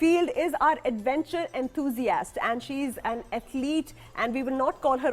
field, is our adventure enthusiast and she is an athlete and we will not call her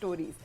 stories.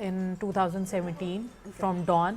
in 2017 from Dawn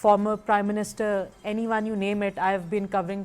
former prime minister, anyone you name it. I have been covering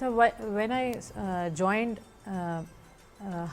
So when I joined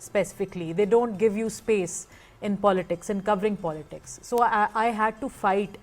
specifically, they don't give you space in politics, in covering politics. So I had to fight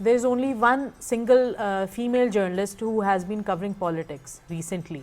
there is only one single female journalist who has been covering politics recently,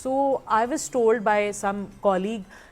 So I was told by some colleague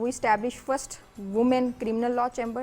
we established first women criminal law chamber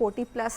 40+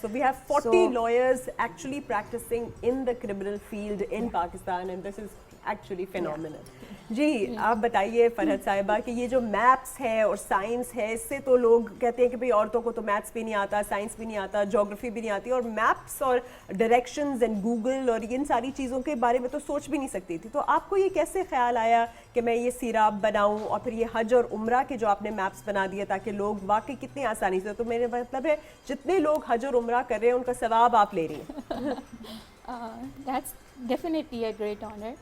So we have 40 lawyers actually practicing in the criminal field in Pakistan, and this is actually phenomenal. جی آپ بتائیے فرحت صاحبہ کہ یہ جو maps ہے اور science ہے اس سے تو لوگ کہتے ہیں کہ بھئی عورتوں کو تو میتھس بھی نہیں آتا, سائنس بھی نہیں آتا, جغرافی بھی نہیں آتی, اور میپس اور ڈائریکشنز اینڈ گوگل اور ان ساری چیزوں کے بارے میں تو سوچ بھی نہیں سکتی تھی. تو آپ کو یہ کیسے خیال آیا کہ میں یہ سیراب بناؤں اور پھر یہ حج اور عمرہ کے جو آپ نے میپس بنا دیے تاکہ لوگ واقعی کتنی آسانی سے, تو میرے مطلب ہے جتنے لوگ حج اور عمرہ کر رہے ہیں ان کا ثواب آپ لے رہی ہیں. That's definitely a great honour.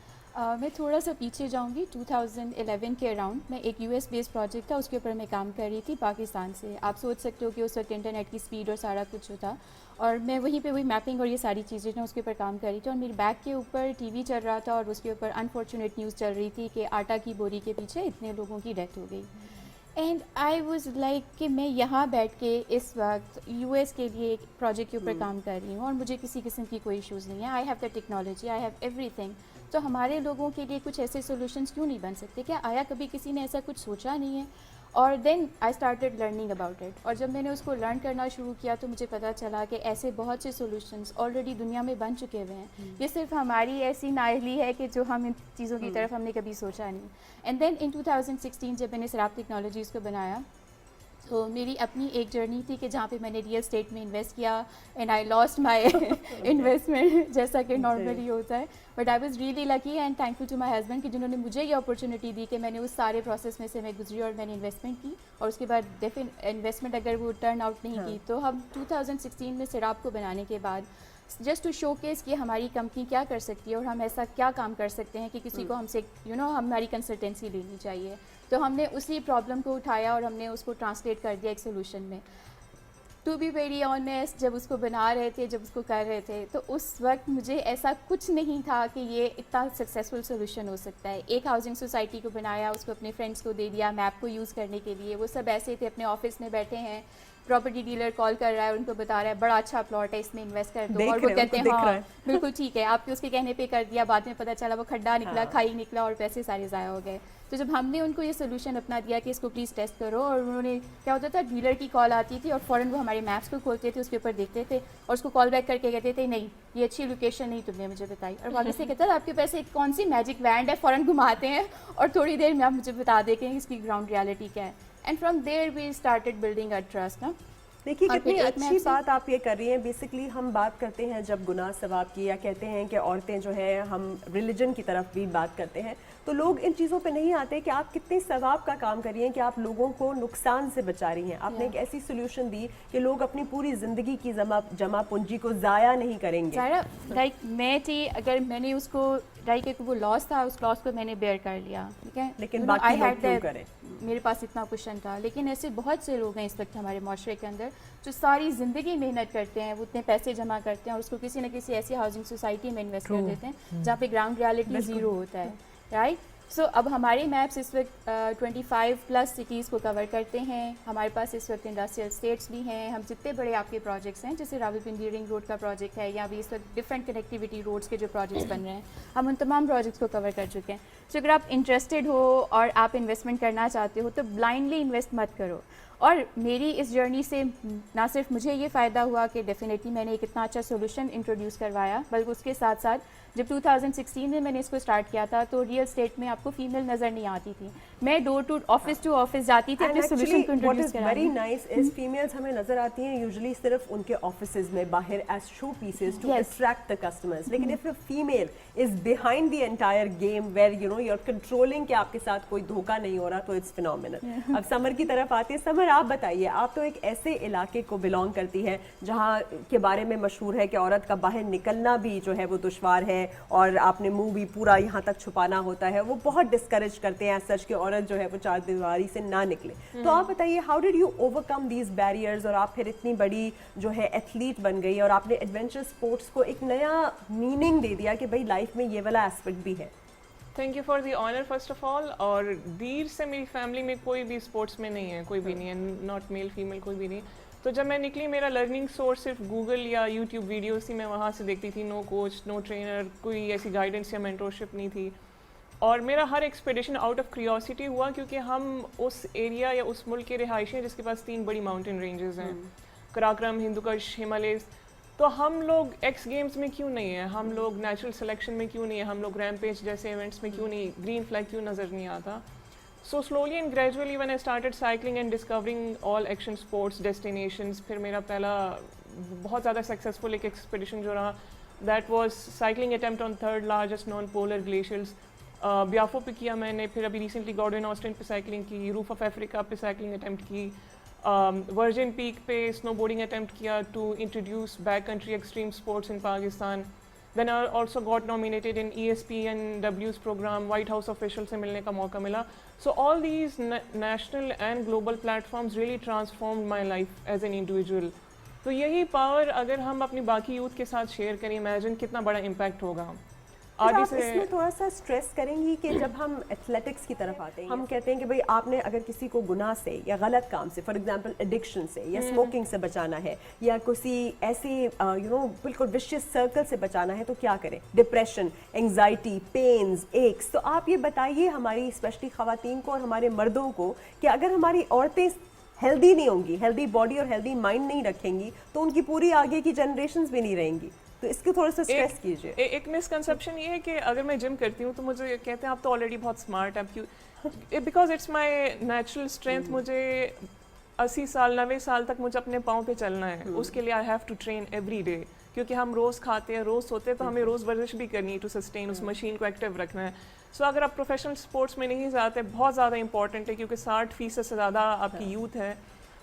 میں تھوڑا سا پیچھے جاؤں گی. 2011 کے اراؤنڈ میں ایک US بیس پروجیکٹ تھا, اس کے اوپر میں کام کر رہی تھی پاکستان سے. آپ سوچ سکتے ہو کہ اس وقت انٹرنیٹ کی سپیڈ اور سارا کچھ تھا, اور میں وہیں پہ وہی میپنگ اور یہ ساری چیزیں جو اس کے اوپر کام کر رہی تھی, اور میری بیک کے اوپر ٹی وی چل رہا تھا اور اس کے اوپر انفارچونیٹ نیوز چل رہی تھی کہ آٹا کی بوری کے پیچھے اتنے لوگوں کی ڈیتھ ہو گئی. اینڈ آئی واز لائک کہ میں یہاں بیٹھ کے اس وقت US کے لیے ایک پروجیکٹ کے اوپر کام کر رہی ہوں اور مجھے کسی قسم کی کوئی ایشوز نہیں ہے. آئی have the technology, I have every thing. تو ہمارے لوگوں کے لیے کچھ ایسے سولوشنس کیوں نہیں بن سکتے؟ کیا آیا کبھی کسی نے ایسا کچھ سوچا نہیں ہے؟ اور then I started learning about it. اور جب میں نے اس کو لرن کرنا شروع کیا تو مجھے پتہ چلا کہ ایسے بہت سے سولوشنس آلریڈی دنیا میں بن چکے ہوئے ہیں. یہ صرف ہماری ایسی نااہلی ہے کہ جو ہم ان چیزوں کی طرف ہم نے کبھی سوچا نہیں. اینڈ دین ان 2016 جب میں نے سراب ٹیکنالوجیز کو بنایا تو میری اپنی ایک جرنی تھی کہ جہاں پہ میں نے ریئل اسٹیٹ میں انویسٹ کیا and I lost my investment جیسا کہ نارملی ہوتا ہے. But I was really lucky and thankful to my husband کہ جنہوں نے مجھے یہ اپرچونیٹی دی کہ میں نے اس سارے پروسیس میں سے میں گزری اور میں نے انویسٹمنٹ کی, اور اس کے بعد انویسٹمنٹ اگر وہ ٹرن آؤٹ نہیں کی تو ہم 2016 میں سراب کو بنانے کے بعد جسٹ ٹو شو کیس کہ ہماری کمپنی کیا کر سکتی ہے اور ہم ایسا کیا کام کر سکتے ہیں کہ کسی کو ہم سے ہماری کنسلٹنسی لینی چاہیے. تو ہم نے اسی پرابلم کو اٹھایا اور ہم نے اس کو ٹرانسلیٹ کر دیا ایک سولوشن میں. ٹو بی ویری آنیسٹ, جب اس کو بنا رہے تھے, جب اس کو کر رہے تھے, تو اس وقت مجھے ایسا کچھ نہیں تھا کہ یہ اتنا سکسیزفل سولوشن ہو سکتا ہے. ایک ہاؤسنگ سوسائٹی کو بنایا, اس کو اپنے فرینڈس کو دے دیا میپ کو یوز کرنے کے لیے. وہ سب ایسے تھے اپنے آفس میں بیٹھے ہیں, پراپرٹی ڈیلر کال کر رہا ہے اور ان کو بتا رہا ہے بڑا اچھا پلاٹ ہے اس میں انویسٹ کر دو, اور وہ کہتے ہیں ہاں بالکل ٹھیک ہے. آپ کے اس کے کہنے پہ کر دیا, بعد میں پتہ چلا وہ کھڈا نکلا, کھائی نکلا اور پیسے سارے ضائع ہو گئے. تو جب ہم نے ان کو یہ سولوشن اپنا دیا کہ اس کو پلیز ٹیسٹ کرو, اور انہوں نے کیا ہوتا تھا ڈیلر کی کال آتی تھی اور فوراً وہ ہمارے میپس کو کھولتے تھے, اس کے اوپر دیکھتے تھے اور اس کو کال بیک کر کے کہتے تھے نہیں یہ اچھی لوکیشن نہیں تم نے مجھے بتائی, اور واپس سے کہتا تھا آپ کے پاس ایک کون سی میجک وینڈ ہے, فوراً گھماتے ہیں اور تھوڑی دیر میں آپ مجھے بتا دیں کہ اس کی گراؤنڈ ریالٹی کیا ہے. And from there we started building a trust. دیکھیے کتنی اچھی بات آپ یہ کر رہی ہیں. بیسکلی ہم بات کرتے ہیں جب گناہ ثواب کی, یا کہتے ہیں کہ عورتیں جو ہیں ہم ریلیجن کی طرف بھی بات کرتے ہیں, تو لوگ ان چیزوں پہ نہیں آتے کہ آپ کتنے ثواب کا کام کر رہی ہیں, کہ آپ لوگوں کو نقصان سے بچا رہی ہیں. آپ نے ایک ایسی سولوشن دی کہ لوگ اپنی پوری زندگی کی جمع پونجی کو ضائع نہیں کریں گے. لائک میں تھی, اگر میں نے اس کو لائک وہ لاس تھا, اس لاس کو میں نے بیئر کر لیا, ٹھیک ہے, لیکن باقی لوگ کیوں کریں؟ میرے پاس اتنا کوشچن تھا. لیکن ایسے بہت سے لوگ ہیں اس وقت ہمارے معاشرے کے اندر جو ساری زندگی محنت کرتے ہیں, وہ اتنے پیسے جمع کرتے ہیں اور اس کو کسی نہ کسی ایسی ہاؤسنگ سوسائٹی میں انویسٹ کر دیتے ہیں جہاں پہ گراؤنڈ ریالٹی زیرو ہوتا ہے, رائٹ. سو اب ہمارے میپس اس وقت 25+ سٹیز کو کور کرتے ہیں. ہمارے پاس اس وقت انڈسٹریل اسٹیٹس بھی ہیں. ہم جتنے بڑے آپ کے پروجیکٹس ہیں, جیسے راولپنڈی رنگ روڈ کا پروجیکٹ ہے, یا ابھی اس وقت ڈفرینٹ کنیکٹیوٹی روڈس کے جو پروجیکٹس بن رہے ہیں, ہم ان تمام پروجیکٹس کو کور کر چکے ہیں. سو اگر آپ انٹرسٹیڈ ہو اور آپ انویسٹمنٹ کرنا چاہتے ہو تو بلائنڈلی انویسٹ مت کرو. اور میری اس جرنی سے نہ صرف مجھے یہ فائدہ ہوا کہ ڈیفینیٹلی میں نے ایک اتنا اچھا سولوشن انٹروڈیوس کروایا, بلکہ اس کے ساتھ ساتھ جب 2016 میں نے اس کو اسٹارٹ کیا تھا تو ریئل اسٹیٹ میں آپ کو فیمیل نظر نہیں آتی تھی. میں ڈور ٹو آفس جاتی تھی اپنے سولوشن کو انٹروڈیوس کرانے. ویری نائس از فیمیلز ہمیں نظر آتی ہیں یوزلی صرف ان کے آفسز میں باہر as show pieces to attract the customers. لیکن if a female is behind the entire game where you know you are controlling کہ آپ کے ساتھ کوئی دھوکہ نہیں ہو رہا, تو اٹس فینومینل. اب سمر کی طرف آتی ہے. سمر آپ بتائیے, آپ تو ایک ایسے علاقے کو بلانگ کرتی ہے جہاں کے بارے میں مشہور ہے کہ عورت کا باہر نکلنا بھی جو ہے وہ دشوار ہے, اور آپ نے منہ بھی پورا یہاں تک چھپانا ہوتا ہے. وہ بہت ڈسکریج کرتے ہیں سچ کہ عورت جو ہے وہ چار دیواری سے نہ نکلے. تو آپ بتائیے how did you over come these barriers, اور آپ پھر اتنی بڑی جو ہے ایتھلیٹ بن گئی اور آپ نے ایڈونچر اسپورٹس کو ایک نیا میننگ دے دیا کہ بھائی لائف میں یہ والا ایسپیکٹ بھی ہے. Thank you for the owner first of all. اور دیر سے میری فیملی میں کوئی بھی اسپورٹس میں نہیں ہے, کوئی بھی نہیں ہے, ناٹ میل فیمیل کوئی بھی نہیں. تو جب میں نکلی میرا لرننگ سورس صرف گوگل یا یوٹیوب ویڈیوز تھی, میں وہاں سے دیکھتی تھی. نو کوچ, نو ٹرینر, کوئی ایسی گائیڈنس یا مینٹورشپ نہیں تھی. اور میرا ہر ایکسپیڈیشن آؤٹ آف کیوریوسٹی ہوا, کیونکہ ہم اس ایریا یا اس ملک کے رہائشی ہیں جس کے پاس 3 بڑی ماؤنٹین رینجز ہیں, کراکرم, ہندوکش, ہمالیز. تو ہم لوگ ایکس گیمز میں کیوں نہیں ہیں, ہم لوگ نیچرل سلیکشن میں کیوں نہیں ہیں, ہم لوگ ریمپیج جیسے ایونٹس میں کیوں نہیں, گرین فلیگ کیوں نظر نہیں آتا. So slowly and gradually when I started cycling and discovering all action sports destinations, پھر میرا پہلا بہت زیادہ سکسیزفل ایک ایکسپیڈیشن جو رہا that was cycling attempt on third largest non polar glaciers. Biafo پہ کیا میں نے, پھر ابھی ریسنٹلی گارڈن آسٹن پہ سائیکلنگ کی, روف آف افریقہ پہ سائیکلنگ اٹیمپٹ کی, ورجن پیک پہ اسنو بورڈنگ اٹیمپٹ کیا to introduce back country extreme sports in Pakistan. Then I also got nominated in ESPNW's program, White House official سے ملنے کا موقع ملا. So all these national and global platforms really transformed my life as an individual. تو یہی power اگر ہم اپنی باقی یوتھ کے ساتھ شیئر کریں, امیجن کتنا بڑا امپیکٹ ہوگا. آپ اس میں تھوڑا سا اسٹریس کریں گی کہ جب ہم ایتھلیٹکس کی طرف آتے ہیں, ہم کہتے ہیں کہ بھائی آپ نے اگر کسی کو گناہ سے یا غلط کام سے, فار ایگزامپل ایڈکشن سے یا اسموکنگ سے بچانا ہے, یا کسی ایسے بالکل وشیس سرکل سے بچانا ہے, تو کیا کریں؟ ڈپریشن, انگزائٹی, پینز, ایکس. تو آپ یہ بتائیے ہماری اسپیشلی خواتین کو اور ہمارے مردوں کو کہ اگر ہماری عورتیں ہیلدی نہیں ہوں گی, ہیلدی باڈی اور ہیلدی مائنڈ نہیں رکھیں گی, تو ان کی پوری آگے کی جنریشنز بھی نہیں رہیں گی. تو اس کو تھوڑا سا اسٹریس کیجیے. ایک مسکنسیپشن یہ ہے کہ اگر میں جم کرتی ہوں تو مجھے کہتے ہیں آپ تو آلریڈی بہت اسمارٹ ہیں, آپ کیوں؟ Because it's my natural strength. مجھے 80 سال 90 سال تک مجھے اپنے پاؤں پہ چلنا ہے, اس کے لیے I have to train every day, کیونکہ ہم روز کھاتے ہیں, روز سوتے ہیں, تو ہمیں روز ورزش بھی کرنی ہے ٹو سسٹین, اس مشین کو ایکٹیو رکھنا ہے. سو اگر آپ پروفیشنل اسپورٹس میں نہیں جاتے, بہت زیادہ امپورٹنٹ ہے, کیونکہ 60% سے زیادہ آپ کی یوتھ ہے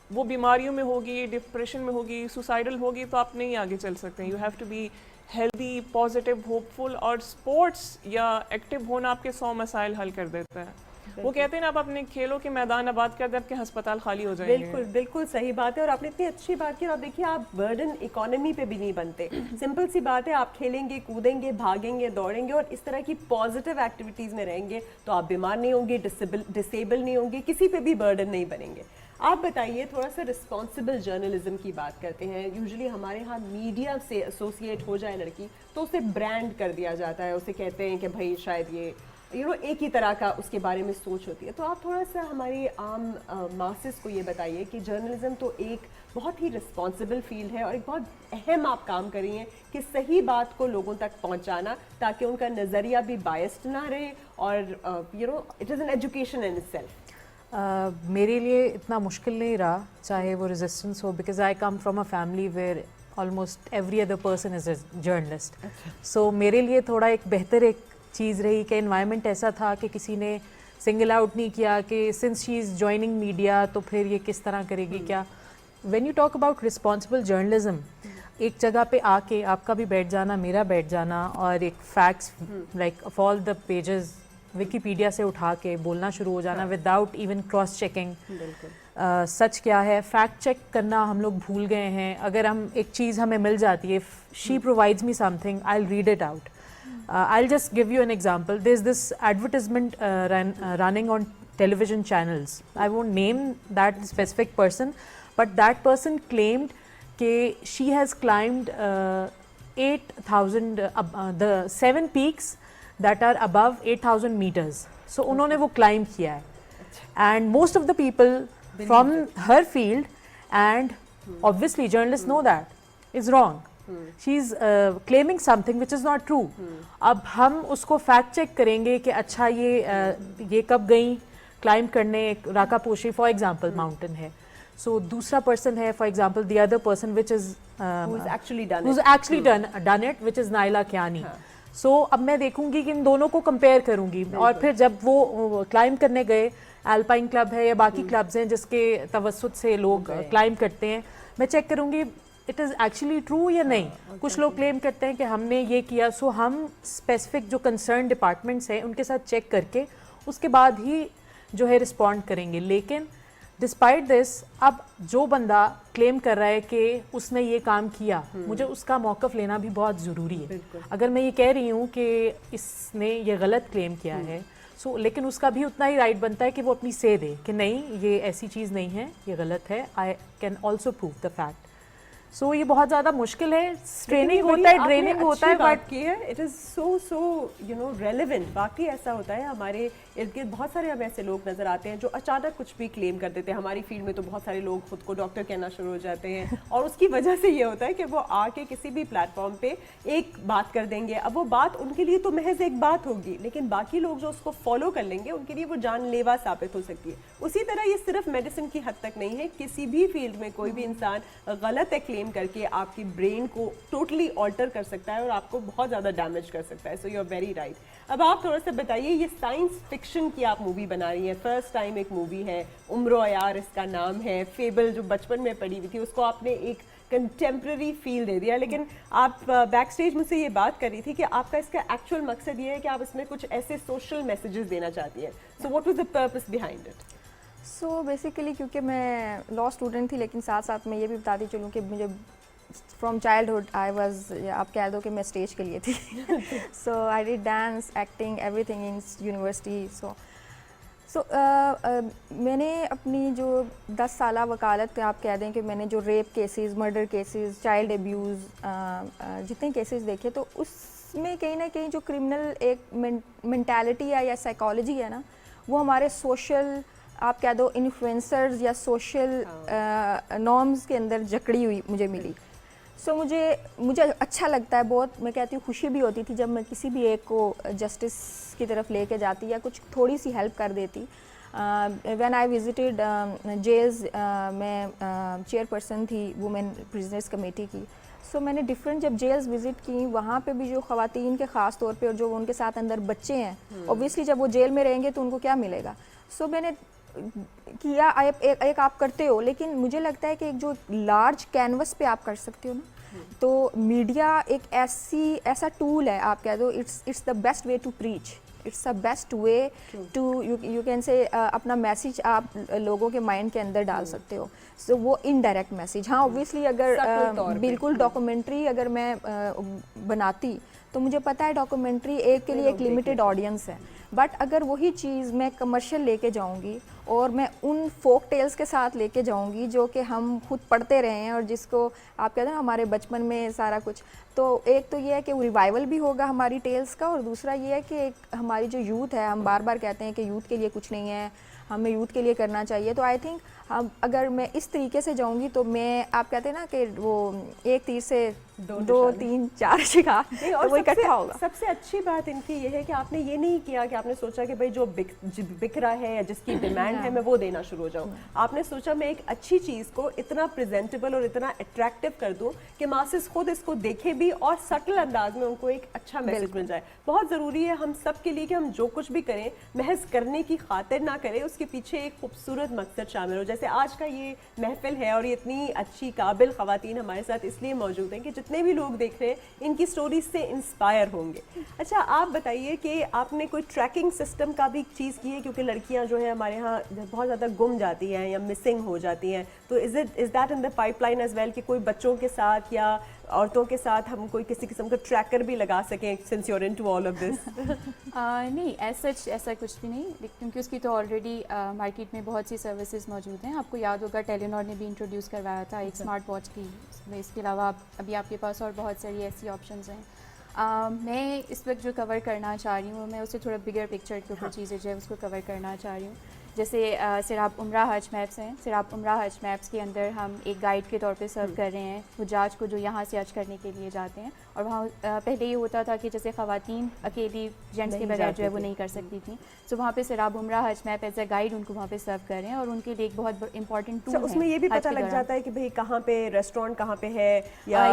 وہ بیماریوں میں ہوگی, ڈپریشن میں ہوگی, سوسائڈل ہوگی, تو آپ نہیں آگے چل سکتے. You have to be healthy, positive, hopeful, اور اسپورٹس یا ایکٹیو ہونا آپ کے 100 مسائل حل کر دیتا ہے. وہ کہتے ہیں نا, آپ اپنے کھیلوں کے میدان آباد کر دیں, آپ کے ہسپتال خالی ہو جائیں گے. بالکل بالکل صحیح بات ہے, اور آپ نے اتنی اچھی بات کی. اور آپ دیکھیے, آپ برڈن اکانومی پہ بھی نہیں بنتے. سمپل سی بات ہے, آپ کھیلیں گے, کودیں گے, بھاگیں گے, دوڑیں گے, اور اس طرح کی پازیٹیو ایکٹیویٹیز میں رہیں گے, تو آپ بیمار نہیں ہوں گے, ڈسیبل نہیں ہوں گے, کسی پہ بھی برڈن نہیں بنیں گے. آپ بتائیے, تھوڑا سا رسپانسبل جرنلزم کی بات کرتے ہیں. یوزلی ہمارے ہاں میڈیا سے ایسوسیٹ ہو جائے لڑکی تو اسے برانڈ کر دیا جاتا ہے, اسے کہتے ہیں کہ بھائی شاید یہ ایک ہی طرح کا اس کے بارے میں سوچ ہوتی ہے. تو آپ تھوڑا سا ہماری عام ماسز کو یہ بتائیے کہ جرنلزم تو ایک بہت ہی رسپانسبل فیلڈ ہے, اور ایک بہت اہم آپ کام کر رہی ہیں کہ صحیح بات کو لوگوں تک پہنچانا, تاکہ ان کا نظریہ بھی بائسڈ نہ رہے, اور it is an education in itself. میرے لیے اتنا مشکل نہیں رہا, چاہے وہ ریزسٹنس ہو, because I come from a family where almost every other person is a journalist. So میرے لیے تھوڑا ایک بہتر ایک چیز رہی کہ انوائرمنٹ ایسا تھا کہ کسی نے سنگل آؤٹ نہیں کیا کہ سنس شی از جوائننگ میڈیا تو پھر یہ کس طرح کرے گی کیا. When you talk about responsible journalism, ایک جگہ پہ آ کے آپ کا بھی بیٹھ جانا, میرا بیٹھ جانا, اور ایک facts like of all the pages Wikipedia سے اٹھا کے بولنا شروع ہو جانا وداؤٹ ایون کراس چیکنگ. سچ کیا ہے, فیکٹ چیک کرنا ہم لوگ بھول گئے ہیں. اگر ہم ایک چیز ہمیں مل جاتی ہے, she provides me something, I will read it out. I'll just give you an example. There's this advertisement running on television channels. I won't name that specific person, but that person claimed that she has climbed 8,000, the 7 peaks that are above 8,000 meters. So unhone wo climb kiya hai. And most of the people from her field, and obviously journalists know that, is wrong. She is claiming something which is not true. اب ہم اس کو fact check کریں گے کہ اچھا یہ کب گئیں کلائمب کرنے, راکا پوشی فار ایگزامپل ماؤنٹین ہے, سو دوسرا پرسن ہے for example the other person which is who's actually done it, which is نائلہ کیانی. سو اب میں دیکھوں گی کہ ان دونوں کو کمپیئر کروں گی, اور پھر جب وہ کلائمب کرنے گئے, الپائن کلب ہے یا باقی کلبز ہیں جس کے توسط سے لوگ کلائمب کرتے ہیں, میں چیک کروں گی اٹ از ایکچولی ٹرو یا نہیں. کچھ لوگ کلیم کرتے ہیں کہ ہم نے یہ کیا, سو ہم اسپیسیفک جو کنسرن ڈپارٹمنٹس ہیں ان کے ساتھ چیک کر کے اس کے بعد ہی جو ہے رسپونڈ کریں گے. لیکن ڈسپائٹ دس, اب جو بندہ کلیم کر رہا ہے کہ اس نے یہ کام کیا, مجھے اس کا موقف لینا بھی بہت ضروری ہے. اگر میں یہ کہہ رہی ہوں کہ اس نے یہ غلط کلیم کیا ہے, سو لیکن اس کا بھی اتنا ہی رائٹ بنتا ہے کہ وہ اپنی سے دے کہ نہیں یہ ایسی چیز نہیں ہے, یہ غلط ہے, I can also prove the fact. So یہ بہت زیادہ مشکل ہے. ٹریننگ ہوتا ہے, ڈریننگ ہوتا ہے, بٹ کی ہے اٹ از سو ریلیونٹ. واقعی ایسا ہوتا ہے, ہمارے ارد گرد بہت سارے ہمیں ایسے لوگ نظر آتے ہیں جو اچانک کچھ بھی کلیم کر دیتے ہیں. ہماری فیلڈ میں تو بہت سارے لوگ خود کو ڈاکٹر کہنا شروع ہو جاتے ہیں, اور اس کی وجہ سے یہ ہوتا ہے کہ وہ آ کے کسی بھی پلیٹ فارم پہ ایک بات کر دیں گے. اب وہ بات ان کے لیے تو محض ایک بات ہوگی, لیکن باقی لوگ جو اس کو فالو کر لیں گے ان کے لیے وہ جان لیوا ثابت ہو سکتی ہے. اسی طرح یہ صرف میڈیسن کی حد تک نہیں ہے, کسی بھی فیلڈ میں کوئی بھی انسان غلط کلیم کر کے آپ کی برین کو ٹوٹلی آلٹر کر سکتا ہے اور آپ کو بہت زیادہ ڈیمیج کر سکتا ہے. So you are very right. اب آپ تھوڑا سا بتائیے, یہ سائنس فکشن کی آپ مووی بنا رہی ہیں, فرسٹ ٹائم ایک مووی ہے, عمر و عیار اس کا نام ہے. فیبل جو بچپن میں پڑھی ہوئی تھی اس کو آپ نے ایک کنٹمپرری فیل دے دیا, لیکن آپ بیک اسٹیج مجھ سے یہ بات کر رہی تھی کہ آپ کا اس کا ایکچوئل مقصد یہ ہے کہ آپ اس میں کچھ ایسے سوشل میسیجز دینا چاہتی ہیں. So what was the purpose behind it? So basically کیونکہ میں لا اسٹوڈنٹ تھی, لیکن ساتھ ساتھ میں یہ بھی بتاتی چلوں کہ مجھے فرام چائلڈہڈ آئی واز, آپ کہہ دو کہ میں اسٹیج کے لیے تھی. So I did dance, acting, everything in university. So میں نے اپنی جو 10 سالہ وکالت آپ کہہ دیں کہ میں نے جو rape cases, murder cases, child abuse, جتنے کیسز دیکھے, تو اس میں کہیں نہ کہیں جو کرمنل ایک مینٹیلٹی ہے یا سائیکالوجی ہے نا, وہ ہمارے سوشل آپ کہہ دو انفلوئنسرز یا سوشل نارمز کے اندر جکڑی ہوئی مجھے ملی. سو مجھے اچھا لگتا ہے بہت, میں کہتی ہوں خوشی بھی ہوتی تھی جب میں کسی بھی ایک کو جسٹس کی طرف لے کے جاتی یا کچھ تھوڑی سی ہیلپ کر دیتی. وین آئی وزٹڈ جیلز, میں چیئر پرسن تھی وومن پرزنرز کمیٹی کی. سو میں نے ڈفرینٹ جب جیلز وزٹ کی, وہاں پہ بھی جو خواتین کے خاص طور پہ اور جو ان کے ساتھ اندر بچے ہیں, اوبویسلی جب وہ جیل میں رہیں گے تو ان کو کیا ملے گا. سو میں نے کیا ایک آپ کرتے ہو, لیکن مجھے لگتا ہے کہ ایک جو لارج کینوس پہ آپ کر سکتے ہو نا, تو میڈیا ایک ایسا ٹول ہے, آپ کہہ دو it's the best way to preach, it's the best way to you can say اپنا میسیج آپ لوگوں کے مائنڈ کے اندر ڈال سکتے ہو. سو وہ انڈائریکٹ میسیج. ہاں اوبویسلی اگر بالکل ڈاکومنٹری اگر میں بناتی تو مجھے پتہ ہے ڈاکومنٹری ایک کے لیے ایک لمیٹڈ آڈینس ہے, بٹ اگر وہی چیز میں کمرشل لے کے جاؤں گی اور میں ان فوک ٹیلز کے ساتھ لے کے جاؤں گی جو کہ ہم خود پڑھتے رہے ہیں اور جس کو آپ کہتے ہیں نا ہمارے بچپن میں سارا کچھ, تو ایک تو یہ ہے کہ وہ ریوائول بھی ہوگا ہماری ٹیلز کا, اور دوسرا یہ ہے کہ ایک ہماری جو یوتھ ہے, ہم بار بار کہتے ہیں کہ یوتھ کے لیے کچھ نہیں ہے, ہمیں یوتھ کے لیے کرنا چاہیے. تو آئی تھنک اگر میں اس طریقے سے جاؤں گی تو میں, آپ کہتے ہیں نا کہ وہ ایک تیر سے 2 3 4 شکار, اور وہ اکٹھا ہوگا. سب سے اچھی بات ان کی یہ ہے کہ آپ نے یہ نہیں کیا کہ آپ نے سوچا کہ بھائی جو بک رہا ہے یا جس کی ڈیمانڈ ہے میں وہ دینا شروع ہو جاؤں. آپ نے سوچا میں ایک اچھی چیز کو اتنا پریزنٹیبل اور اتنا اٹریکٹیو کر دوں کہ ماسز خود اس کو دیکھے بھی اور سٹل انداز میں ان کو ایک اچھا میسج مل جائے. بہت ضروری ہے ہم سب کے لیے کہ ہم جو کچھ بھی کریں محض کرنے کی خاطر نہ کریں, اس کے پیچھے ایک خوبصورت مقصد شامل ہو. جیسے آج کا یہ محفل ہے اور یہ اتنی اچھی قابل خواتین ہمارے ساتھ اس لیے موجود ہیں کہ جتنے بھی لوگ دیکھ رہے ہیں ان کی سٹوریز سے انسپائر ہوں گے. اچھا آپ بتائیے کہ آپ نے کوئی ٹریکنگ سسٹم کا بھی چیز کی ہے, کیونکہ لڑکیاں جو ہیں ہمارے ہاں بہت زیادہ گم جاتی ہیں یا مسنگ ہو جاتی ہیں, تو is that in the pipeline as well کہ کوئی بچوں کے ساتھ یا عورتوں کے ساتھ ہم کوئی کسی قسم کا ٹریکر بھی لگا سکیں since you are into all of this? نہیں ایز سچ ایسا کچھ بھی نہیں, کیونکہ اس کی تو آلریڈی مارکیٹ میں بہت سی سروسز موجود ہیں. آپ کو یاد ہوگا ٹیلینور نے بھی انٹروڈیوس کروایا تھا ایک اسمارٹ واچ کی, اس کے علاوہ ابھی آپ کے پاس اور بہت ساری ایسی آپشنز ہیں. میں اس وقت جو کور کرنا چاہ رہی ہوں, میں اسے تھوڑا بگر پکچر کے اوپر چیزیں جو ہے اس کو کور کرنا چاہ رہی ہوں. جیسے سراب عمرہ حج میپس ہیں, سراب عمرہ حج میپس کے اندر ہم ایک گائیڈ کے طور پہ سرو کر رہے ہیں حجاج کو جو یہاں سے حج کرنے کے لیے جاتے ہیں. اور وہاں پہلے یہ ہوتا تھا کہ جیسے خواتین اکیلی جینٹس کے بغیر جو ہے وہ نہیں کر سکتی تھیں, تو وہاں پہ سراب عمرہ حج میپ ایز اے گائیڈ ان کو وہاں پہ سرو کر رہے ہیں, اور ان کے لیے ایک بہت امپورٹنٹ ٹول ہے. اس میں یہ بھی پتہ لگ جاتا ہے کہ بھئی کہاں پہ ریسٹورینٹ کہاں پہ ہے یا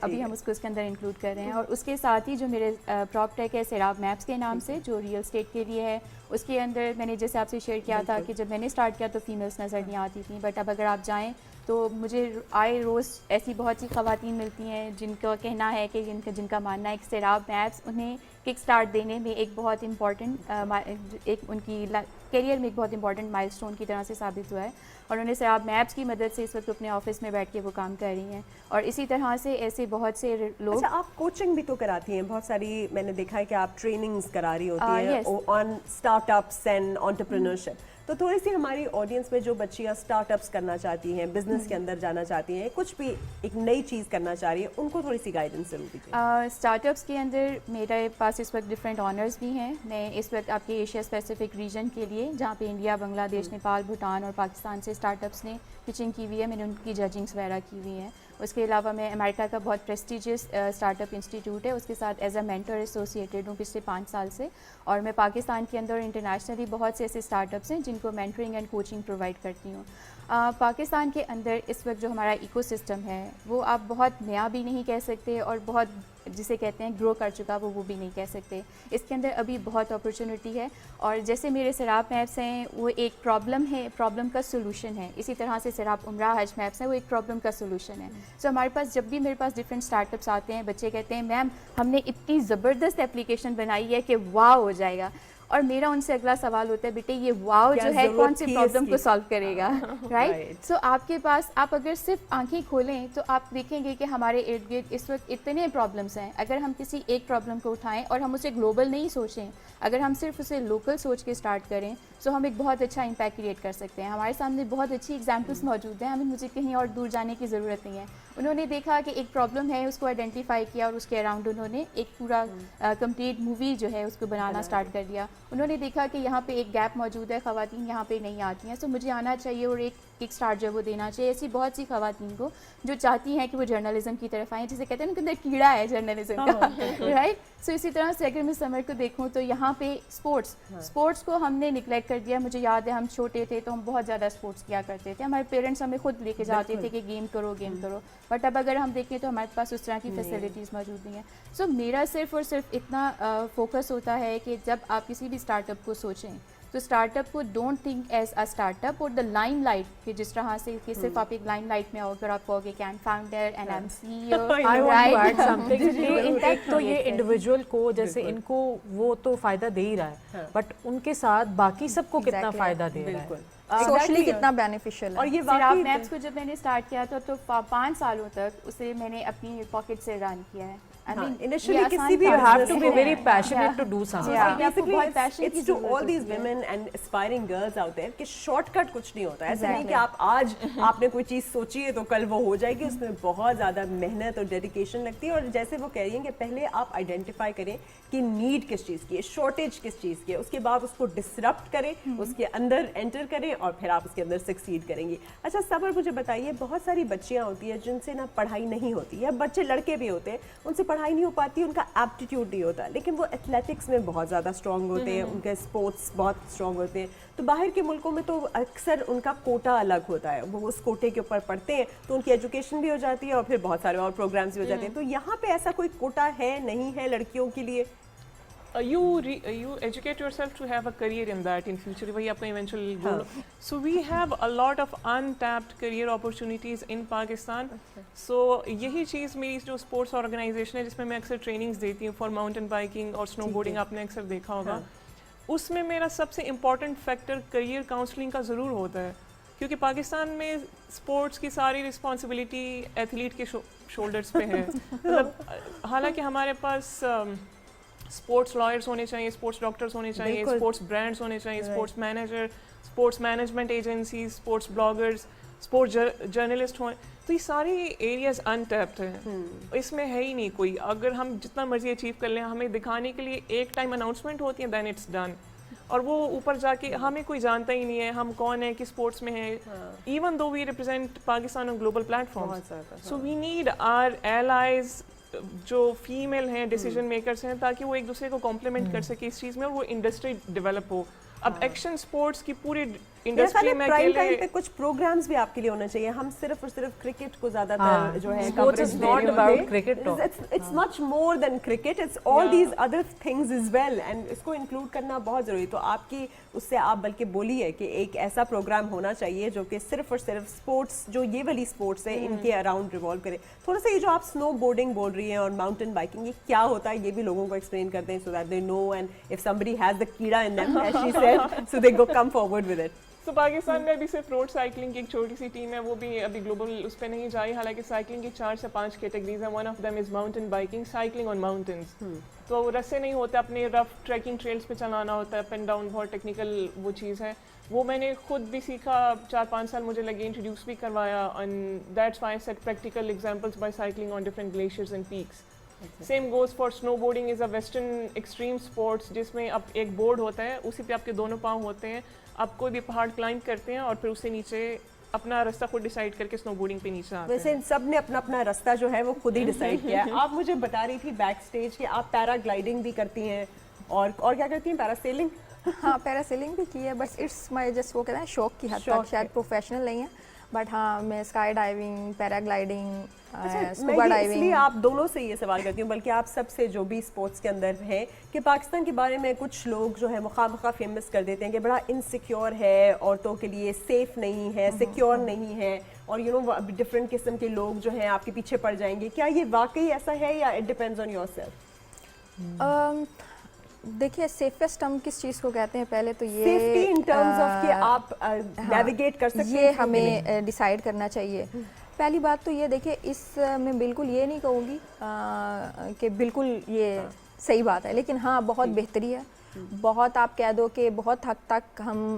ابھی ہم اس کو اس کے اندر انکلوڈ کر رہے ہیں. اور اس کے ساتھ ہی جو میرے پراپ ٹیک ہے سراب میپس کے نام سے, جو ریئل اسٹیٹ کے لیے ہے, اس کے اندر میں نے جیسے آپ سے شیئر کیا تھا کہ جب میں نے اسٹارٹ کیا تو فیمیلس نظر نہیں آتی تھیں, بٹ اب اگر آپ جائیں تو مجھے آئے روز ایسی بہت سی خواتین ملتی ہیں جن کا کہنا ہے کہ جن کا ماننا ہے کہ سراب میپس انہیں کک سٹارٹ دینے میں ایک بہت امپورٹنٹ ایک ان کی کیریئر میں ایک بہت امپورٹنٹ مائل سٹون کی طرح سے ثابت ہوا ہے. اور انہیں سراب میپس کی مدد سے اس وقت اپنے آفس میں بیٹھ کے وہ کام کر رہی ہیں. اور اسی طرح سے ایسے بہت سے لوگ. اچھا آپ کوچنگ بھی تو کراتی ہیں بہت ساری, میں نے دیکھا ہے کہ آپ ٹریننگز کرا رہی ہوتی ہیں on start ups and entrepreneurship, تو تھوڑی سی ہماری آڈینس میں جو بچیاں اسٹارٹ اپس کرنا چاہتی ہیں, بزنس کے اندر جانا چاہتی ہیں, کچھ بھی ایک نئی چیز کرنا چاہ رہی ہیں, ان کو تھوڑی سی گائیڈنس ضرور دیجیے. اسٹارٹ اپس کے اندر میرے پاس اس وقت ڈفرینٹ آنرز بھی ہیں. میں اس وقت آپ کے ایشیا اسپیسیفک ریجن کے لیے, جہاں پہ انڈیا, بنگلہ دیش, نیپال, بھوٹان اور پاکستان سے اسٹارٹ اپس نے پچنگ کی ہوئی ہے, میں نے ان کی ججنگس وغیرہ کی ہوئی ہیں. اس کے علاوہ میں امریکہ کا بہت پریسٹیجیس اسٹارٹ اپ انسٹیٹیوٹ ہے, اس کے ساتھ ایز اے مینٹر ایسوسیٹیڈ ہوں پچھلے 5 سال سے. اور میں پاکستان کے اندر انٹرنیشنلی بہت سے ایسے اسٹارٹ اپس ہیں جن کو مینٹرنگ اینڈ کوچنگ پرووائڈ کرتی ہوں. پاکستان کے اندر اس وقت جو ہمارا ایکو سسٹم ہے وہ آپ بہت نیا بھی نہیں کہہ سکتے اور بہت جسے کہتے ہیں گرو کر چکا وہ بھی نہیں کہہ سکتے. اس کے اندر ابھی بہت اپرچونٹی ہے. اور جیسے میرے سیراب میپس ہیں وہ ایک پرابلم ہے, پرابلم کا سولوشن ہے, اسی طرح سے سیراب عمرہ حج میپس ہیں وہ ایک پرابلم کا سولوشن ہے. سو ہمارے پاس جب بھی میرے پاس ڈفرینٹ اسٹارٹ اپس آتے ہیں, بچے کہتے ہیں میم ہم نے اتنی زبردست اپلیکیشن بنائی ہے کہ واو ہو جائے گا. اور میرا ان سے اگلا سوال ہوتا ہے بیٹے یہ واو جو ہے کون سی پرابلم کو سالو کرے گا, رائٹ. سو آپ کے پاس آپ اگر صرف آنکھیں کھولیں تو آپ دیکھیں گے کہ ہمارے ارد گرد اس وقت اتنے پرابلمس ہیں. اگر ہم کسی ایک پرابلم کو اٹھائیں اور ہم اسے گلوبل نہیں سوچیں, اگر ہم صرف اسے لوکل سوچ کے اسٹارٹ کریں تو ہم ایک بہت اچھا امپیکٹ کریٹ کر سکتے ہیں. ہمارے سامنے بہت اچھی ایگزامپلس موجود ہیں, ہمیں مجھے کہیں اور دور جانے کی ضرورت نہیں ہے. انہوں نے دیکھا کہ ایک پرابلم ہے, اس کو آئیڈینٹیفائی کیا اور اس کے اراؤنڈ انہوں نے ایک پورا کمپلیٹ مووی جو ہے اس کو بنانا اسٹارٹ کر دیا. انہوں نے دیکھا کہ یہاں پہ ایک گیپ موجود ہے, خواتین یہاں پہ نہیں آتی ہیں, سو مجھے آنا چاہیے اور ایک اسٹارٹ جو وہ دینا چاہیے. ایسی بہت سی خواتین کو جو چاہتی ہیں کہ وہ جرنلزم کی طرف آئیں, جسے کہتے ہیں ان کے اندر کیڑا ہے جرنلزم کا, رائٹ. سو اسی طرح سے اگر میں سمر کو دیکھوں تو یہاں پہ اسپورٹس کو ہم نے نگلیکٹ کر دیا. مجھے یاد ہے ہم چھوٹے تھے تو ہم بہت زیادہ اسپورٹس کیا کرتے تھے, ہمارے پیرنٹس ہمیں خود لے کے جاتے تھے کہ گیم کرو. بٹ اب اگر ہم دیکھیں تو ہمارے پاس اس طرح کی فیسلٹیز موجود نہیں ہیں. سو میرا صرف اور صرف اتنا فوکس ہوتا ہے کہ جب آپ کسی بھی اسٹارٹ اپ کو سوچیں تو اسٹارٹ اپ کو don't think as a start up اور دا لائم لائٹ, کہ جس طرح سے کہ صرف آپ ایک لائم لائٹ میں اگر آپ کہو گے کہ founder and M C O, I want to add something. ایک تو یہ انڈیویجول کو جیسے ان کو وہ تو فائدہ دے ہی رہا ہے, بٹ ان کے ساتھ باقی سب کو کتنا فائدہ دے رہا ہے, سوشلی کتنا بینیفیشیل ہے. اور یہ سیراب واقعی میپس کو جب میں نے اسٹارٹ کیا تھا تو 5 سالوں تک اسے میں نے اپنی پاکٹ سے رن کیا ہے. initially کسی بھی you have to be very passionate to do something. it's to all these women and aspiring girls out there کہ شارٹ کٹ کچھ نہیں ہوتا. ایسا نہیں کہ آپ آج آپ نے کوئی چیز سوچی ہے تو کل وہ ہو جائے گی. اس میں بہت زیادہ محنت اور ڈیڈیکیشن لگتی ہے. اور جیسے وہ کہہ رہی ہیں کہ پہلے آپ آئیڈینٹیفائی کریں کہ نیڈ کس چیز کی ہے, شارٹیج کس چیز کی ہے, اس کے بعد اس کو ڈسرپٹ کریں, اس کے اندر انٹر کریں اور پھر آپ اس کے اندر سکسیڈ کریں گی. اچھا صبر, مجھے بتائیے, بہت ساری بچیاں ہوتی ہیں جن سے نا پڑھائی نہیں ہوتی, یا بچے لڑکے بھی ہوتے ہیں ان سے پڑھائی نہیں ہو پاتی, ان کا ایپٹیٹیوڈ نہیں ہوتا, لیکن وہ ایتھلیٹکس میں بہت زیادہ اسٹرانگ ہوتے ہیں, ان کے اسپورٹس بہت اسٹرانگ ہوتے ہیں. تو باہر کے ملکوں میں تو اکثر ان کا کوٹا الگ ہوتا ہے, وہ اس کوٹے کے اوپر پڑھتے ہیں تو ان کی ایجوکیشن بھی ہو جاتی ہے اور پھر بہت سارے اور پروگرامس بھی ہو جاتے ہیں. تو یہاں پہ ایسا کوئی کوٹا ہے نہیں ہے لڑکیوں کے لیے؟ You educate yourself to have a career in that in future. وہی اپنا eventual goal. So we have a lot of untapped career opportunities in Pakistan. So یہی چیز میری جو اسپورٹس آرگنائزیشن ہے جس میں اکثر ٹریننگز دیتی ہوں فار ماؤنٹین بائکنگ اور اسنو بورڈنگ, آپ نے اکثر دیکھا ہوگا, اس میں میرا سب سے امپورٹنٹ فیکٹر کریئر کاؤنسلنگ کا ضرور ہوتا ہے. کیونکہ پاکستان میں اسپورٹس کی ساری رسپانسبلٹی ایتھلیٹ کے شولڈرس پہ ہے. مطلب حالانکہ ہمارے پاس اسپورٹس لائرس ہونے چاہیے, اسپورٹس ڈاکٹرس ہونے چاہیے, اسپورٹس برانڈس ہونے چاہیے, sports manager, sports management agencies, sports bloggers, sports journalist ہونے, تو یہ ساری ایریاز انٹیپڈ ہیں, اس میں ہے ہی نہیں کوئی. اگر ہم جتنا مرضی اچیو کر لیں, ہمیں دکھانے کے لیے ایک ٹائم اناؤنسمنٹ ہوتی ہے, دین اٹس ڈن, اور وہ اوپر جا کے ہمیں کوئی جانتا ہی نہیں ہے ہم کون ہیں, کس اسپورٹس میں ہیں, even though we represent Pakistan on global platforms. So we need our allies جو فیمیل ہیں, ڈیسیجن میکرس ہیں, تاکہ وہ ایک دوسرے کو کمپلیمنٹ کر سکے اس چیز میں اور وہ انڈسٹری ڈیولپ ہو. اب ایکشن اسپورٹس کی پوری انڈسٹری میں پرائم ٹائم پہ کچھ پروگرامز بھی آپ کے لیے ہونا چاہیے. ہم صرف اور صرف کرکٹ کو زیادہ تر جو ہے Sports is not about cricket. It's much more than cricket. It's all these other things as well, and اس کو انکلوڈ کرنا بہت ضروری. تو آپ کی اس سے آپ بلکہ بولیے کہ ایک ایسا پروگرام ہونا چاہیے جو کہ صرف اور صرف اسپورٹس, جو یہ والی اسپورٹس ہے, ان کے اراؤنڈ ریوالو کرے. تھوڑا سا یہ جو آپ اسنو بورڈنگ بول رہی ہیں اور ماؤنٹین بائکنگ, یہ کیا ہوتا ہے یہ بھی لوگوں کو ایکسپلین کرتے ہیں, so that they know, and if somebody has the کیڑا in them, as she said, so they go come forward with it. تو پاکستان میں ابھی صرف روڈ سائیکلنگ کی ایک چھوٹی سی ٹیم ہے, وہ بھی ابھی گلوبل اس پہ نہیں جائی. حالانکہ سائیکلنگ کی 4 سے 5 کیٹیگریز ہیں. One of them is mountain biking, cycling on mountains. تو رسے نہیں ہوتے, اپنے رف ٹریکنگ ٹریلس پہ چلانا ہوتا ہے, اپ اینڈ ڈاؤن, بہت ٹیکنیکل وہ چیز ہے. وہ میں نے خود بھی سیکھا, 4-5 سال مجھے لگے, انٹروڈیوس بھی کروایا, and that's why set practical examples by cycling on different glaciers and peaks. Same goes for snowboarding is a western extreme sports, جس میں اب ایک بورڈ ہوتا ہے, اسی پہ آپ کے دونوں پاؤں ہوتے ہیں, آپ کوئی بھی پہاڑ کلائمب کرتے ہیں اور پھر اس سے نیچے اپنا راستہ خود ڈیسائیڈ کر کے اسنو بورڈنگ پہ نیچے آتے ہیں. ویسے ان سب نے اپنا اپنا راستہ جو ہے وہ خود ہی ڈیسائیڈ کیا ہے. آپ مجھے بتا رہی تھی بیک اسٹیج کہ آپ پیرا گلائڈنگ بھی کرتی ہیں اور کیا کرتی ہیں, پیرا سیلنگ. ہاں پیرا سیلنگ بھی کی ہے, بس اٹس مائی جسٹ وہ کہتے ہیں شوق کی حد تک, شاید پروفیشنل نہیں ہے, بٹ ہاں میں اسکائی ڈائیونگ, پیرا گلائڈنگ, اسکوبا اس ڈائیونگ. لیے آپ دونوں سے یہ سوال کرتی ہوں, بلکہ آپ سب سے جو بھی اسپورٹس کے اندر ہیں, کہ پاکستان کے بارے میں کچھ لوگ جو ہے مخواہ فیمس کر دیتے ہیں کہ بڑا انسیکیور ہے, عورتوں کے لیے سیف نہیں ہے, سیکیور نہیں ہے, اور یو نو ڈفرینٹ قسم کے لوگ جو ہیں آپ کے پیچھے پڑ جائیں گے. کیا یہ واقعی ایسا ہے یا it depends on your self? دیکھیے سیفسٹ ہم کس چیز کو کہتے ہیں, پہلے تو یہ سیفٹی ان ٹرمز آف کہ آپ نیویگیٹ کر سکتے ہیں, یہ ہمیں ڈیسائیڈ کرنا چاہیے. پہلی بات تو یہ دیکھیں, اس میں بالکل یہ نہیں کہوں گی کہ بالکل یہ صحیح بات ہے, لیکن ہاں بہت بہتری ہے, بہت آپ کہہ دو کہ بہت حد تک ہم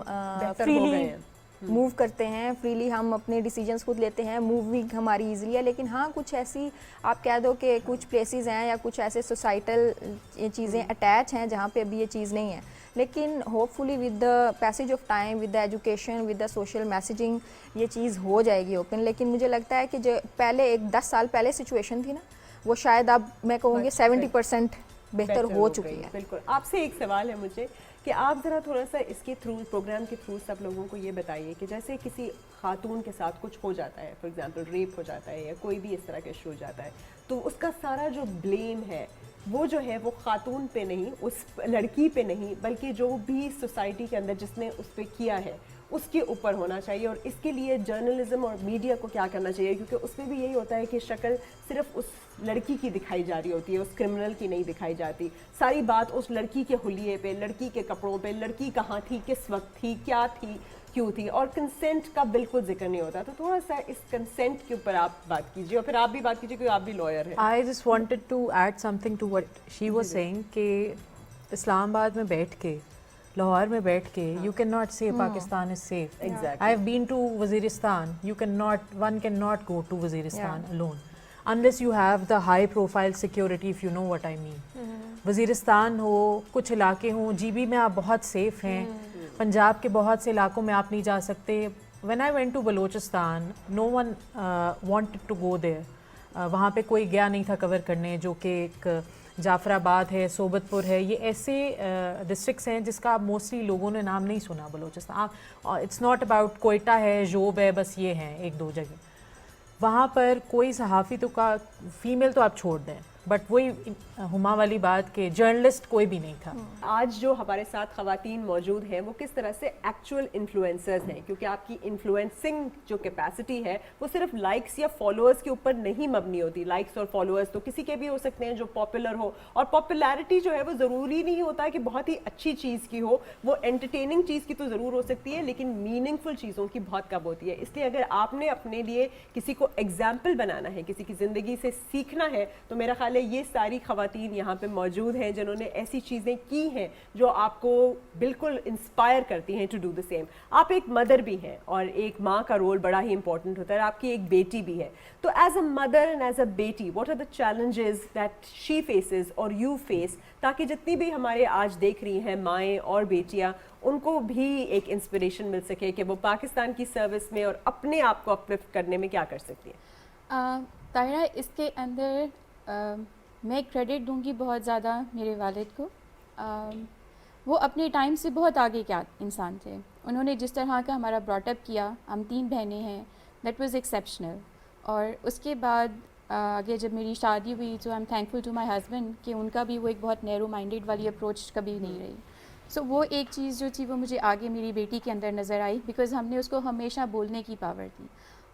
فریلی موو کرتے ہیں, فریلی ہم اپنے ڈیسیجنس خود لیتے ہیں, موونگ ہماری ایزلی ہے. لیکن ہاں کچھ ایسی آپ کہہ دو کہ کچھ پلیسز ہیں یا کچھ ایسے سوسائٹل چیزیں اٹیچ ہیں جہاں پہ ابھی یہ چیز نہیں ہے, لیکن hope fully with the passage of time, with the education, with the social messaging یہ چیز ہو جائے گی اوپن. لیکن مجھے لگتا ہے کہ جو پہلے ایک 10 سال پہلے سچویشن تھی نا, وہ شاید اب میں کہوں گی 70% بہتر ہو چکی ہے. بالکل. آپ سے ایک سوال ہے مجھے کہ آپ ذرا تھوڑا سا اس کے تھرو, پروگرام کے تھرو سب لوگوں کو یہ بتائیے کہ جیسے کسی خاتون کے ساتھ کچھ ہو جاتا ہے, فار ایگزامپل ریپ ہو جاتا ہے یا کوئی بھی اس طرح کا ایشو ہو جاتا ہے, تو اس کا سارا جو بلیم ہے وہ جو ہے وہ خاتون پہ نہیں, اس لڑکی پہ نہیں, بلکہ جو بھی سوسائٹی کے اندر جس نے اس پہ کیا ہے اس کے اوپر ہونا چاہیے. اور اس کے لیے جرنلزم اور میڈیا کو کیا کرنا چاہیے, کیونکہ اس میں بھی یہی ہوتا ہے کہ شکل صرف اس لڑکی کی دکھائی جا رہی ہوتی ہے, اس کرمنل کی نہیں دکھائی جاتی. ساری بات اس لڑکی کے حلیے پہ, لڑکی کے کپڑوں پہ, لڑکی کہاں تھی, کس وقت تھی, کیا تھی, کیوں تھی, اور کنسنٹ کا بالکل ذکر نہیں ہوتا. تو تھوڑا سا اس کنسنٹ کے اوپر آپ بات کیجیے, اور پھر آپ بھی بات کیجیے کیونکہ آپ بھی لائر ہیں. I just wanted to add something to what she was saying کہ اسلام آباد میں بیٹھ کے, لاہور میں بیٹھ کے you cannot say Pakistan is safe. Exactly. I have been to Waziristan. One cannot go to Waziristan alone unless you have the high profile security, if you know what I mean. Waziristan ہو, کچھ علاقے ہوں, G B میں آپ بہت safe ہیں, پنجاب کے بہت سے علاقوں میں آپ نہیں جا سکتے. When I went to Balochistan, no one wanted to go there. وہاں پہ کوئی گیا نہیں تھا کور کرنے, جو کہ ایک جعفر آباد ہے, صوبت پور ہے, یہ ایسے ڈسٹرکٹس ہیں جس کا موسٹلی لوگوں نے نام نہیں سنا. Balochistan it's not about Quetta ہے, جوب ہے, بس یہ ہیں 1-2 جگہ. وہاں پر کوئی صحافی تو کا فیمیل تو آپ چھوڑ دیں, بٹ وہی ہما والی بات کہ جرنلسٹ کوئی بھی نہیں تھا. آج جو ہمارے ساتھ خواتین موجود ہیں وہ کس طرح سے ایکچوئل انفلوئنسرز ہیں, کیونکہ آپ کی انفلوئنسنگ جو کیپیسٹی ہے وہ صرف لائکس یا فالوورز کے اوپر نہیں مبنی ہوتی. لائکس اور فالوورز تو کسی کے بھی ہو سکتے ہیں جو پاپولر ہو, اور پاپولیرٹی جو ہے وہ ضروری نہیں ہوتا کہ بہت ہی اچھی چیز کی ہو, وہ انٹرٹیننگ چیز کی تو ضرور ہو سکتی ہے, لیکن میننگ فل چیزوں کی بہت کم ہوتی ہے. اس لیے اگر آپ نے اپنے لیے کسی کو ایگزامپل بنانا ہے, کسی کی زندگی سے سیکھنا ہے, تو میرا خیال ہے یہ ساری خواتین یہاں پہ موجود ہیں جنہوں نے ایسی چیزیں کی ہیں جو آپ کو بالکل انسپائر کرتی ہیں ٹو ڈو دا سیم. آپ ایک مدر بھی ہیں, اور ایک ماں کا رول بڑا ہی امپورٹنٹ ہوتا ہے, آپ کی ایک بیٹی بھی ہے. تو as a mother and as a بیٹی, what are the challenges that she faces اور یو فیس, تاکہ جتنی بھی ہمارے آج دیکھ رہی ہیں مائیں اور بیٹیاں, ان کو بھی ایک انسپریشن مل سکے کہ وہ پاکستان کی سروس میں اور اپنے آپ کو اپلفٹ کرنے میں کیا کر سکتی ہیں. طاہرہ, اس کے اندر میں کریڈٹ دوں گی بہت زیادہ میرے والد کو. وہ اپنے ٹائم سے بہت آگے کیا انسان تھے. انہوں نے جس طرح کا ہمارا براٹ اپ کیا, ہم 3 بہنیں ہیں, دیٹ واز ایکسیپشنل. اور اس کے بعد آگے جب میری شادی ہوئی تو I am thankful to my husband کہ ان کا بھی وہ ایک بہت نیرو مائنڈیڈ والی اپروچ کبھی نہیں رہی. سو وہ ایک چیز جو تھی وہ مجھے آگے میری بیٹی کے اندر نظر آئی, بیکاز ہم نے اس کو ہمیشہ بولنے کی پاور دی.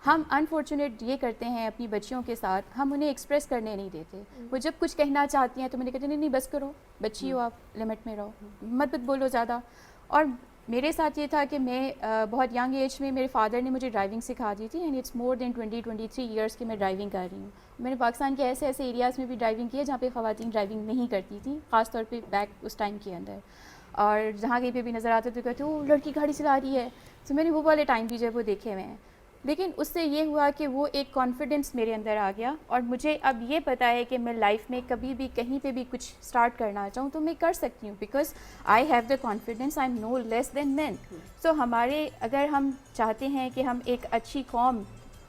ہم انفارچونیٹ یہ کرتے ہیں اپنی بچیوں کے ساتھ, ہم انہیں ایکسپریس کرنے نہیں دیتے. وہ جب کچھ کہنا چاہتی ہیں تو میں نے کہتے نہیں بس کرو, بچی ہو آپ, لمٹ میں رہو, مت بولو زیادہ. اور میرے ساتھ یہ تھا کہ میں بہت ینگ ایج میں میرے فادر نے مجھے ڈرائیونگ سکھا دی تھی, and it's more than 20-23 years کہ میں ڈرائیونگ کر رہی ہوں. میں نے پاکستان کے ایسے ایسے ایریاز میں بھی ڈرائیونگ کی ہے جہاں پہ خواتین ڈرائیونگ نہیں کرتی تھیں, خاص طور پہ بیک اس ٹائم کے اندر. اور جہاں کہیں پہ بھی نظر آتے تو کہتے وہ لڑکی گاڑی چلا رہی ہے. تو میں نے وہ والے ٹائم بھی جو ہے وہ دیکھے ہوئے ہیں. لیکن اس سے یہ ہوا کہ وہ ایک کانفیڈنس میرے اندر آ گیا, اور مجھے اب یہ پتہ ہے کہ میں لائف میں کبھی بھی کہیں پہ بھی کچھ اسٹارٹ کرنا چاہوں تو میں کر سکتی ہوں, because I have the confidence, I am no less than men. So ہمارے اگر ہم چاہتے ہیں کہ ہم ایک اچھی قوم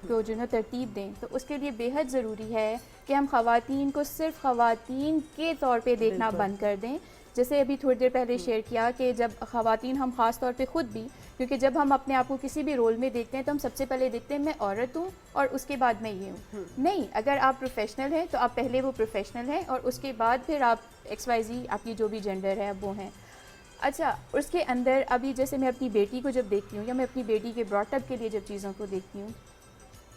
کو جو نا ترتیب دیں, تو اس کے لیے بے حد ضروری ہے کہ ہم خواتین کو صرف خواتین کے طور پہ دیکھنا بند کر دیں. جیسے ابھی تھوڑی دیر پہلے شیئر کیا کہ جب خواتین, ہم خاص طور پہ خود بھی, کیونکہ جب ہم اپنے آپ کو کسی بھی رول میں دیکھتے ہیں تو ہم سب سے پہلے دیکھتے ہیں میں عورت ہوں اور اس کے بعد میں یہ ہوں. نہیں, اگر آپ پروفیشنل ہیں تو آپ پہلے وہ پروفیشنل ہیں اور اس کے بعد پھر آپ ایکس وائی زی آپ کی جو بھی جینڈر ہے وہ ہیں. اچھا, اس کے اندر ابھی جیسے میں اپنی بیٹی کو جب دیکھتی ہوں یا میں اپنی بیٹی کے براٹ اپ کے لیے جب چیزوں کو دیکھتی ہوں,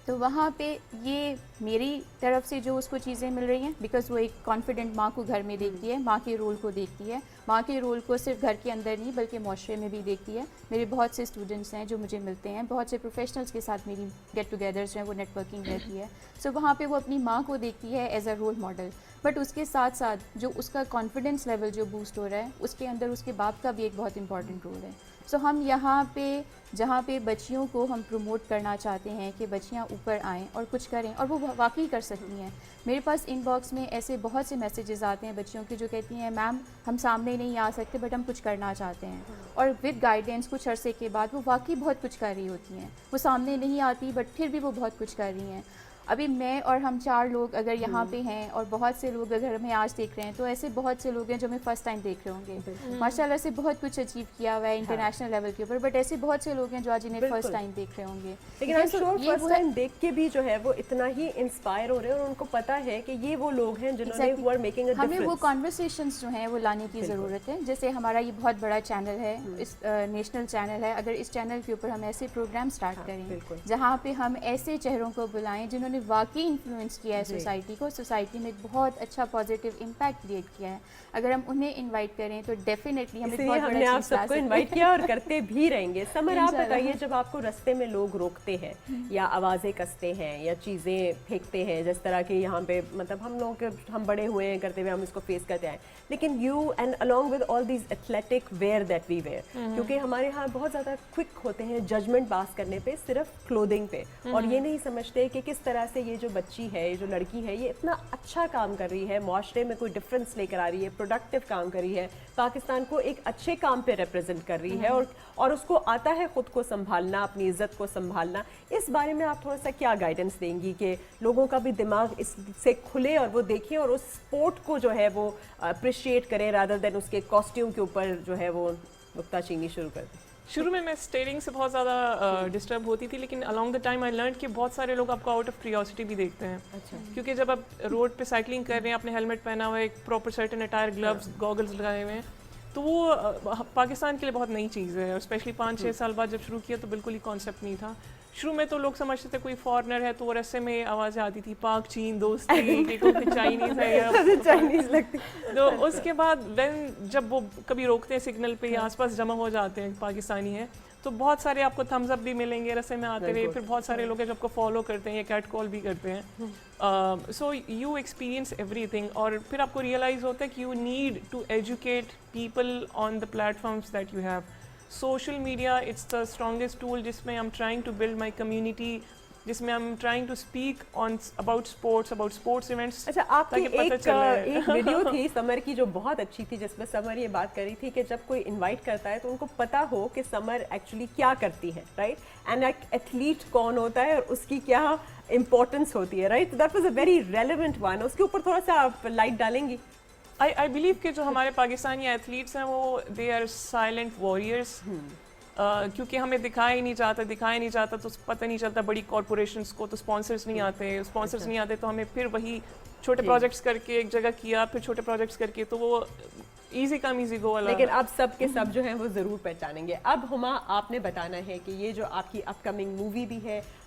تو وہاں پہ یہ میری طرف سے جو اس کو چیزیں مل رہی ہیں, بیکاز وہ ایک کانفیڈنٹ ماں کو گھر میں دیکھتی ہے, ماں کے رول کو دیکھتی ہے, ماں کے رول کو صرف گھر کے اندر نہیں بلکہ معاشرے میں بھی دیکھتی ہے. میرے بہت سے اسٹوڈنٹس ہیں جو مجھے ملتے ہیں, بہت سے پروفیشنلس کے ساتھ میری گیٹ ٹوگیدرز ہیں, وہ نیٹ ورکنگ رہتی ہے. سو وہاں پہ وہ اپنی ماں کو دیکھتی ہے as a role model, but اس کے ساتھ ساتھ جو اس کا کانفیڈنس لیول جو بوسٹ ہو رہا ہے اس کے اندر اس کے باپ کا بھی ایک بہت امپورٹنٹ رول ہے. سو ہم یہاں پہ جہاں پہ بچیوں کو ہم پروموٹ کرنا چاہتے ہیں کہ بچیاں اوپر آئیں اور کچھ کریں, اور وہ واقعی کر سکتی ہیں. میرے پاس ان باکس میں ایسے بہت سے میسیجز آتے ہیں بچیوں کے جو کہتی ہیں میم ہم سامنے نہیں آ سکتے بٹ ہم کچھ کرنا چاہتے ہیں, اور ود گائیڈنس کچھ عرصے کے بعد وہ واقعی بہت کچھ کر رہی ہوتی ہیں. وہ سامنے نہیں آتی بٹ پھر بھی وہ بہت کچھ کر رہی ہیں. ابھی میں اور ہم 4 لوگ اگر یہاں پہ ہیں, اور بہت سے لوگ اگر ہمیں آج دیکھ رہے ہیں, تو ایسے بہت سے لوگ ہیں جو ہمیں فرسٹ ٹائم دیکھ رہے ہوں گے. ماشاء اللہ سے بہت کچھ اچیو کیا ہوا ہے انٹرنیشنل لیول کے اوپر, بٹ ایسے بہت سے لوگ ہیں جو آج انہیں فرسٹ ٹائم دیکھ رہے ہوں گے. لیکن I'm sure فرسٹ ٹائم دیکھ کے بھی جو ہے وہ اتنا ہی انسپائر ہو رہے ہیں, اور ان کو پتہ ہے کہ یہ وہ لوگ ہیں جنہوں نے who are making a difference. ہمیں وہ کانورسیشنز جو ہیں وہ لانے کی ضرورت ہے. جیسے ہمارا یہ بہت بڑا چینل ہے, اس نیشنل چینل ہے, اگر اس چینل کے اوپر ہم ایسے پروگرام اسٹارٹ کریں جہاں پہ ہم ایسے چہروں کو بلائیں جنہوں نے واقعی انفلوئنس کیا ہے سوسائٹی کو, سوسائٹی میں ایک بہت اچھا پازیٹیو امپیکٹ کریٹ کیا ہے, اگر ہم انہیں انوائٹ کریں تو ڈیفینیٹلی ہم ہم نے آپ سب کو انوائٹ کیا اور کرتے بھی رہیں گے. سمر, آپ بتائیے, جب آپ کو رستے میں لوگ روکتے ہیں یا آوازیں کستے ہیں یا چیزیں پھینکتے ہیں, جس طرح کہ یہاں پہ مطلب ہم بڑے ہوئے ہیں کرتے ہوئے, ہم اس کو فیس کرتے ہیں, لیکن you and along with all these athletic wear that we wear, کیونکہ ہمارے یہاں بہت زیادہ کوئک ہوتے ہیں ججمنٹ پاس کرنے پہ صرف کلودنگ پہ, اور یہ نہیں سمجھتے کہ کس طرح سے یہ جو بچی ہے, یہ جو لڑکی ہے, یہ اتنا اچھا کام کر رہی ہے, معاشرے میں کوئی ڈفرینس لے کر آ رہی ہے, پروڈکٹیو کام کر رہی ہے, پاکستان کو ایک اچھے کام پہ ریپرزینٹ کر رہی ہے, اور اس کو آتا ہے خود کو سنبھالنا, اپنی عزت کو سنبھالنا. اس بارے میں آپ تھوڑا سا کیا گائیڈنس دیں گی کہ لوگوں کا بھی دماغ اس سے کھلے اور وہ دیکھیں اور اس اسپورٹ کو جو ہے وہ اپریشیٹ کریں رادر دین اس کے کاسٹیوم کے اوپر جو ہے وہ نکتہ چینی شروع کر دیں. شروع میں اسٹیئرنگ سے بہت زیادہ ڈسٹرب ہوتی تھی, لیکن along the time I learned کہ بہت سارے لوگ آپ کو آؤٹ آف کیوریوسٹی بھی دیکھتے ہیں. کیونکہ جب آپ روڈ پہ سائیکلنگ کر رہے ہیں, آپ نے ہیلمٹ پہنا ہوا ہے, ایک proper certain attire, gloves, goggles لگائے ہوئے ہیں, تو وہ پاکستان کے لیے بہت نئی چیز ہے, اور اسپیشلی 5-6 سال بعد جب شروع کیا تو بالکل ہی کانسیپٹ نہیں تھا. شروع میں تو لوگ سمجھتے تھے کوئی فارنر ہے, تو وہ رستے میں آوازیں آتی تھی پاک چین دوستی, کہ کوئی چائنیز ہے یا چائنیز لگتی. تو اس کے بعد جب وہ کبھی روکتے ہیں سگنل پہ یا آس پاس جمع ہو جاتے ہیں پاکستانی ہیں, تو بہت سارے آپ کو تھمز اپ بھی ملیں گے رستے میں آتے ہوئے, پھر بہت سارے لوگ ہیں جو آپ کو فالو کرتے ہیں یا کیٹ کال بھی کرتے ہیں. سو یو ایکسپیرینس ایوری تھنگ, اور پھر آپ کو ریئلائز ہوتا ہے کہ you need to educate people on the platforms that you have. Social media it's the strongest tool جس میں I am trying to build my community, جس میں I am trying to speak on about sports events. اچھا, آپ کی ایک video تھی سمر کی جو بہت اچھی تھی, جس میں سمر یہ بات کر رہی تھی کہ جب کوئی انوائٹ کرتا ہے تو ان کو پتا ہو کہ سمر ایکچولی کیا کرتی ہے, رائٹ, اینڈ ایتھلیٹ کون ہوتا ہے اور اس کی کیا امپورٹنس ہوتی ہے, right. That was a very relevant one. اس کے اوپر تھوڑا سا آپ لائٹ ڈالیں گی؟ آئی بلیو کہ جو ہمارے پاکستانی ایتھلیٹس ہیں وہ دے آر سائلنٹ واریئرس, کیونکہ ہمیں دکھایا ہی نہیں جاتا تو پتہ نہیں چلتا بڑی کارپوریشنس کو, تو اسپانسرس نہیں آتے, تو ہمیں پھر وہی چھوٹے پروجیکٹس کر کے ایک جگہ کیا, پھر چھوٹے پروجیکٹس کر کے, تو وہ ایزی کم ایزی گو والا. لیکن اب سب کے سب جو ہیں وہ ضرور پہچانیں گے. اب ہما آپ نے بتانا ہے کہ یہ جو آپ کی اپ کمنگ مووی بھی ہے,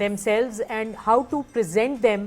themselves and how to present them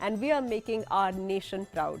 and we are making our nation proud.